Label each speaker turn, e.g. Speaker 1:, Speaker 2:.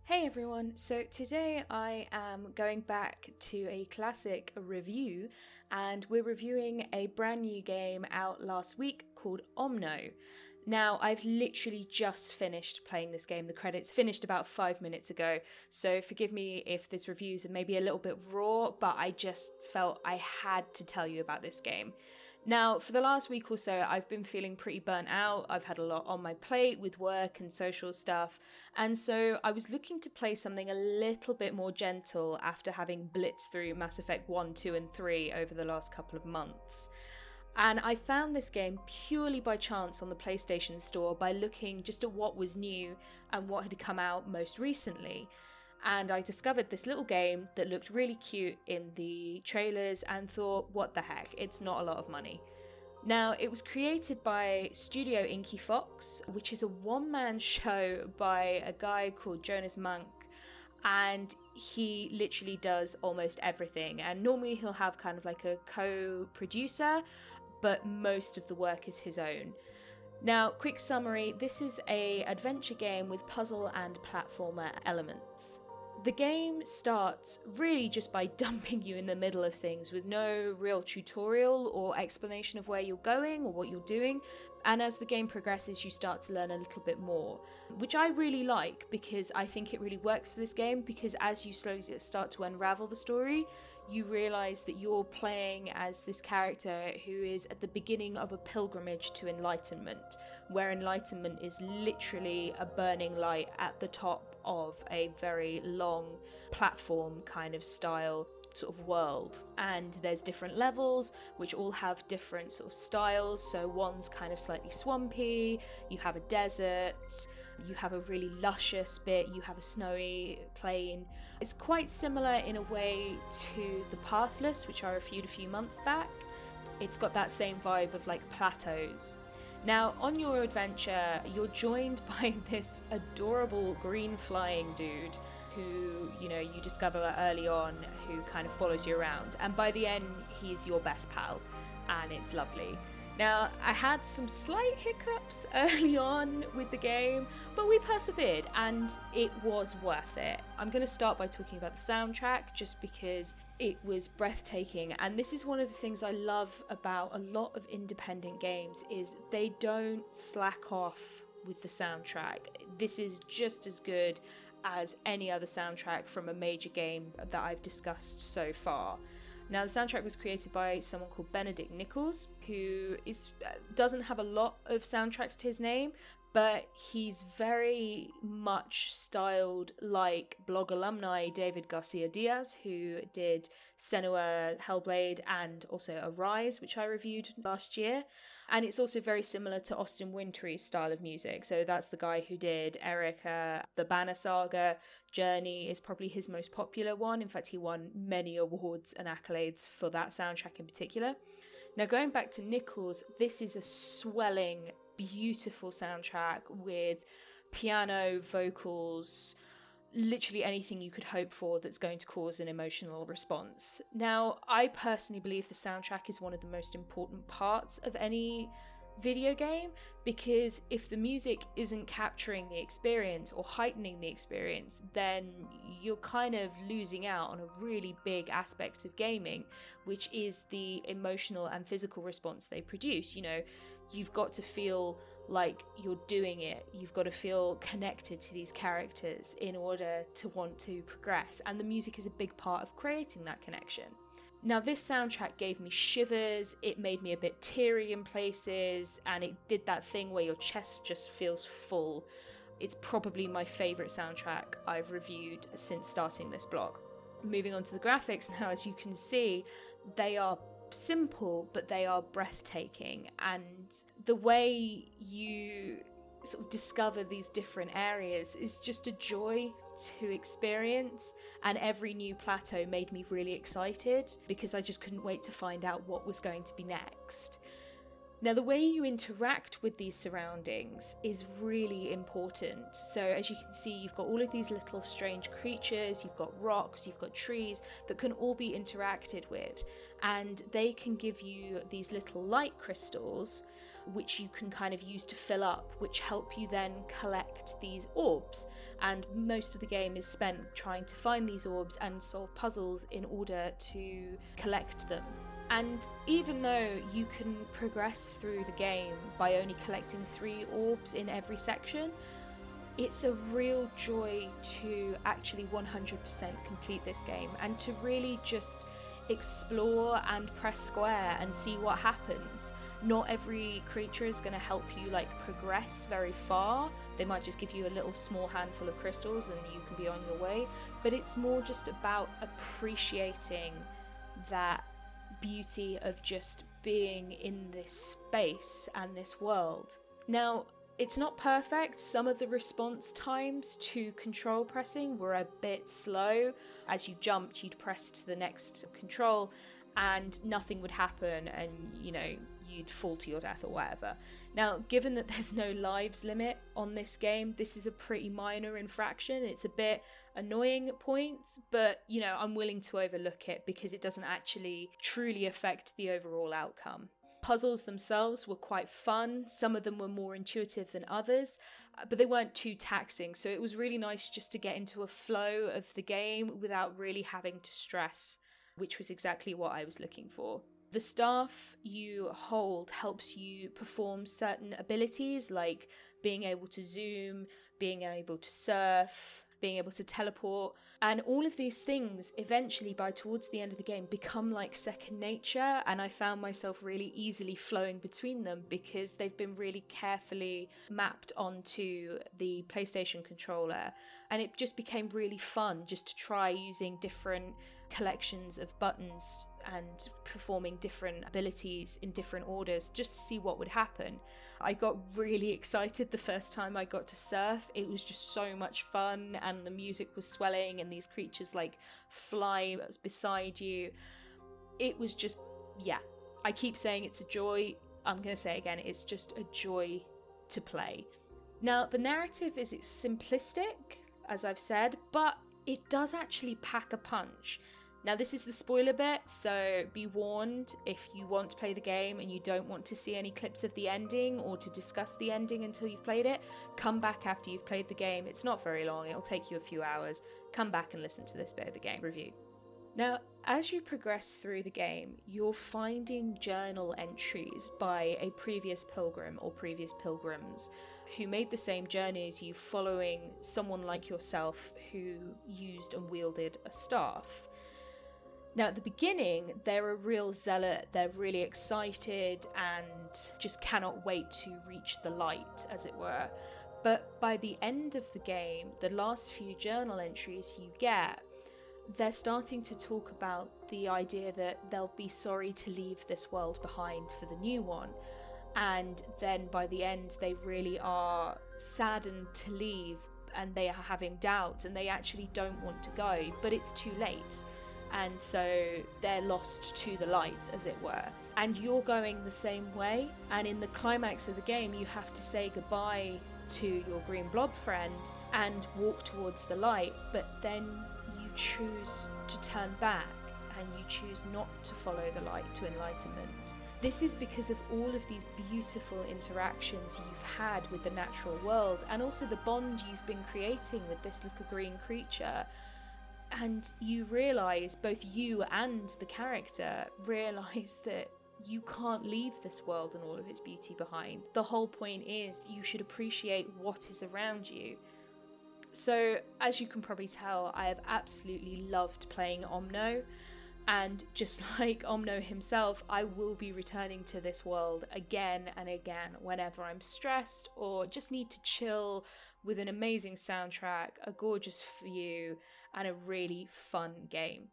Speaker 1: Hey everyone, so today I am going back to a classic review and we're reviewing a brand new game out last week called Omno. Now, I've literally just finished playing this game. The credits finished about 5 minutes ago, so forgive me if this review's maybe a little bit raw, but I just felt I had to tell you about this game. Now, for the last week or so, I've been feeling pretty burnt out. I've had a lot on my plate with work and social stuff, and so I was looking to play something a little bit more gentle after having blitzed through Mass Effect 1, 2, and 3 over the last couple of months. And I found this game purely by chance on the PlayStation Store by looking just at what was new and what had come out most recently. And I discovered this little game that looked really cute in the trailers and thought, what the heck, it's not a lot of money. Now, it was created by Studio Inky Fox, which is a one-man show by a guy called Jonas Monk, and he literally does almost everything. And normally he'll have kind of like a co-producer, but most of the work is his own. Now, quick summary, this is an adventure game with puzzle and platformer elements. The game starts really just by dumping you in the middle of things with no real tutorial or explanation of where you're going or what you're doing, and as the game progresses you start to learn a little bit more, which I really like because I think it really works for this game, because as you slowly start to unravel the story, you realise that you're playing as this character who is at the beginning of a pilgrimage to enlightenment, where enlightenment is literally a burning light at the top of a very long platform kind of style sort of world. And there's different levels which all have different sort of styles. So one's kind of slightly swampy, you have a desert, you have a really luscious bit, you have a snowy plain. It's quite similar in a way to The Pathless, which I reviewed a few months back. It's got that same vibe of like plateaus. Now, on your adventure, you're joined by this adorable green flying dude who, you discover early on, who kind of follows you around. And by the end, he's your best pal, and it's lovely. Now, I had some slight hiccups early on with the game, but we persevered, and it was worth it. I'm going to start by talking about the soundtrack, just because it was breathtaking, and this is one of the things I love about a lot of independent games, is they don't slack off with the soundtrack. This is just as good as any other soundtrack from a major game that I've discussed so far. Now, the soundtrack was created by someone called Benedict Nichols, who doesn't have a lot of soundtracks to his name, but he's very much styled like blog alumni David Garcia Diaz, who did Senua Hellblade and also Arise, which I reviewed last year. And it's also very similar to Austin Wintory's style of music. So that's the guy who did Erica, the Banner Saga. Journey is probably his most popular one. In fact, he won many awards and accolades for that soundtrack in particular. Now, going back to Nichols, this is a swelling, beautiful soundtrack with piano, vocals, literally anything you could hope for that's going to cause an emotional response. Now, I personally believe the soundtrack is one of the most important parts of any video game, because if the music isn't capturing the experience or heightening the experience, then you're kind of losing out on a really big aspect of gaming, which is the emotional and physical response they produce. You've got to feel like you're doing it. You've got to feel connected to these characters in order to want to progress, and the music is a big part of creating that connection. Now, this soundtrack gave me shivers, it made me a bit teary in places, and it did that thing where your chest just feels full. It's probably my favourite soundtrack I've reviewed since starting this blog. Moving on to the graphics now, as you can see, they are simple, but they are breathtaking, and the way you sort of discover these different areas is just a joy to experience, and every new plateau made me really excited because I just couldn't wait to find out what was going to be next. Now, the way you interact with these surroundings is really important. So as you can see, you've got all of these little strange creatures, you've got rocks, you've got trees that can all be interacted with, and they can give you these little light crystals which you can kind of use to fill up, which help you then collect these orbs. And most of the game is spent trying to find these orbs and solve puzzles in order to collect them. And even though you can progress through the game by only collecting 3 orbs in every section, it's a real joy to actually 100% complete this game and to really just explore and press square and see what happens. Not every creature is going to help you like progress very far. They might just give you a little small handful of crystals and you can be on your way, but it's more just about appreciating that beauty of just being in this space and this world. Now, it's not perfect. Some of the response times to control pressing were a bit slow. As you jumped, you'd press to the next control and nothing would happen and, you'd fall to your death or whatever. Now, given that there's no lives limit on this game, this is a pretty minor infraction. It's a bit annoying at points, but, I'm willing to overlook it because it doesn't actually truly affect the overall outcome. Puzzles themselves were quite fun. Some of them were more intuitive than others, but they weren't too taxing. So it was really nice just to get into a flow of the game without really having to stress, which was exactly what I was looking for. The staff you hold helps you perform certain abilities like being able to zoom, being able to surf, being able to teleport, and all of these things eventually towards the end of the game become like second nature, and I found myself really easily flowing between them because they've been really carefully mapped onto the PlayStation controller, and it just became really fun just to try using different collections of buttons and performing different abilities in different orders just to see what would happen. I got really excited the first time I got to surf. It was just so much fun and the music was swelling and these creatures like fly beside you. It was just, I keep saying it's a joy. I'm going to say it again, it's just a joy to play. Now, the narrative is simplistic, as I've said, but it does actually pack a punch. Now, this is the spoiler bit, so be warned if you want to play the game and you don't want to see any clips of the ending or to discuss the ending until you've played it, come back after you've played the game. It's not very long, it'll take you a few hours. Come back and listen to this bit of the game review. Now, as you progress through the game, you're finding journal entries by a previous pilgrim or previous pilgrims who made the same journey as you, following someone like yourself who used and wielded a staff. Now, at the beginning, they're a real zealot, they're really excited and just cannot wait to reach the light, as it were. But by the end of the game, the last few journal entries you get, they're starting to talk about the idea that they'll be sorry to leave this world behind for the new one. And then by the end, they really are saddened to leave and they are having doubts and they actually don't want to go, but it's too late. And so they're lost to the light, as it were. And you're going the same way. And in the climax of the game, you have to say goodbye to your green blob friend and walk towards the light. But then you choose to turn back and you choose not to follow the light to enlightenment. This is because of all of these beautiful interactions you've had with the natural world and also the bond you've been creating with this little green creature. And you realise, both you and the character realise that you can't leave this world and all of its beauty behind. The whole point is you should appreciate what is around you. So, as you can probably tell, I have absolutely loved playing Omno. And just like Omno himself, I will be returning to this world again and again whenever I'm stressed or just need to chill with an amazing soundtrack, a gorgeous view, and a really fun game.